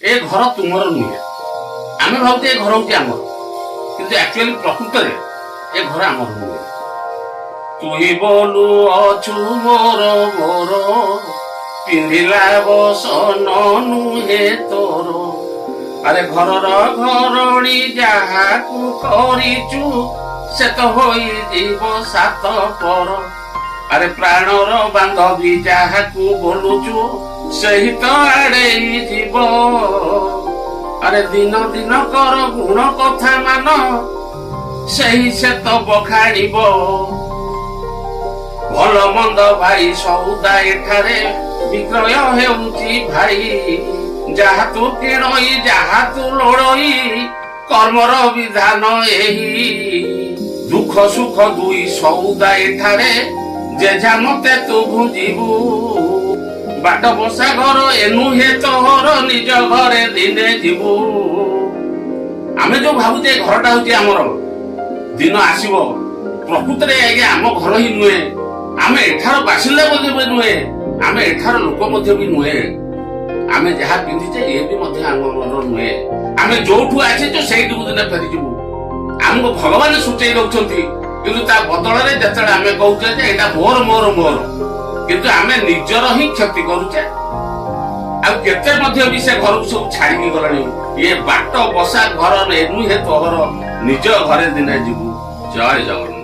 ଏ ଘର ତୁମର ନୁହେଁ। ଆମେ ଭାବୁଛେ ଏ ଘର ହଉଛି ଆମର, କିନ୍ତୁ ଆକ୍ଚୁଆଲି ପ୍ରକୃତରେ ଏ ଘର ଆମର ନୁହେଁ। ତୁହି ବୋଲୁ ଅଛୁ ମୋର ମୋର, ପିନ୍ଧିଲା ବସନ ନୁହେଁ ତୋର। ଆରେ ଘରର ଘରଣୀ ଯାହାକୁ କରିଛୁ, ସେ ତ ହୋଇଯିବ ସାତ ପର। ଆରେ ପ୍ରାଣର ବାନ୍ଧବୀ ଯାହାକୁ ବୋଲୁଛୁ, ସେହି ତ ଆଡ଼େଇ ଯିବ। ଆରେ ଦିନ ଦିନ କର ଗୁଣ କଥା ମାନ, ସେହି ସେ ତ ବଖାଣିବ। ଭଲ ମନ୍ଦ ଭାଇ ସଉଦା ଏଠାରେ ବିକ୍ରୟ ହେଉଛି ଭାଇ। ଯାହା ତୁ କିଣଇ ଯାହା ତୁ ଲୋଡ଼ଇ, କର୍ମର ବିଧାନ ଏହି। ଦୁଃଖ ସୁଖ ଦୁଇ ସଉଦା ଏଠାରେ, ଯେଝା ମତେ ତୁ ବୁଝିବୁ। ବାଟ ବସା ଘର ଏ ନୁହେଁ ତୋର, ନିଜ ଘରେ ଦିନେ ଯିବୁ। ଆମେ ଯୋଉ ଭାବୁଛେ ଘରଟା ହଉଛି ଆମର, ଦିନ ଆସିବ ପ୍ରକୃତରେ ଆଜ୍ଞା ଆମ ଘର ହିଁ ନୁହେଁ। ଆମେ ଏଠାର ବାସିନ୍ଦା ମଧ୍ୟ ବି ନୁହେଁ, ଆମେ ଏଠାର ଲୋକ ମଧ୍ୟ ବି ନୁହେଁ। ଆମେ ଯାହା ପିନ୍ଧିଛେ ଏ ବି ମଧ୍ୟ ଆମର ନୁହେଁ। ଆମେ ଯୋଉଠୁ ଆସିଛୁ ସେଇଠିକୁ ଦିନେ ଫେରିଯିବୁ। ଆମକୁ ଭଗବାନ ସୂଚେଇ ଦଉଛନ୍ତି, କିନ୍ତୁ ତା ବଦଳରେ ଯେତେବେଳେ ଆମେ କହୁଛେ ଯେ ଏଇଟା ମୋର ମୋର ମୋର, କିନ୍ତୁ ଆମେ ନିଜର ହିଁ କ୍ଷତି କରୁଛେ। ଆଉ କେତେ ମଧ୍ୟ ବି ସେ ଘରକୁ ସବୁ ଛାଡିକି ଗଲେଣି। ଇଏ ବାଟ ବସା ଘର ନୁହେଁ ତୋର, ନିଜ ଘରେ ଦିନେ ଯିବୁ। ଜୟ ଜଗନ୍ନାଥ।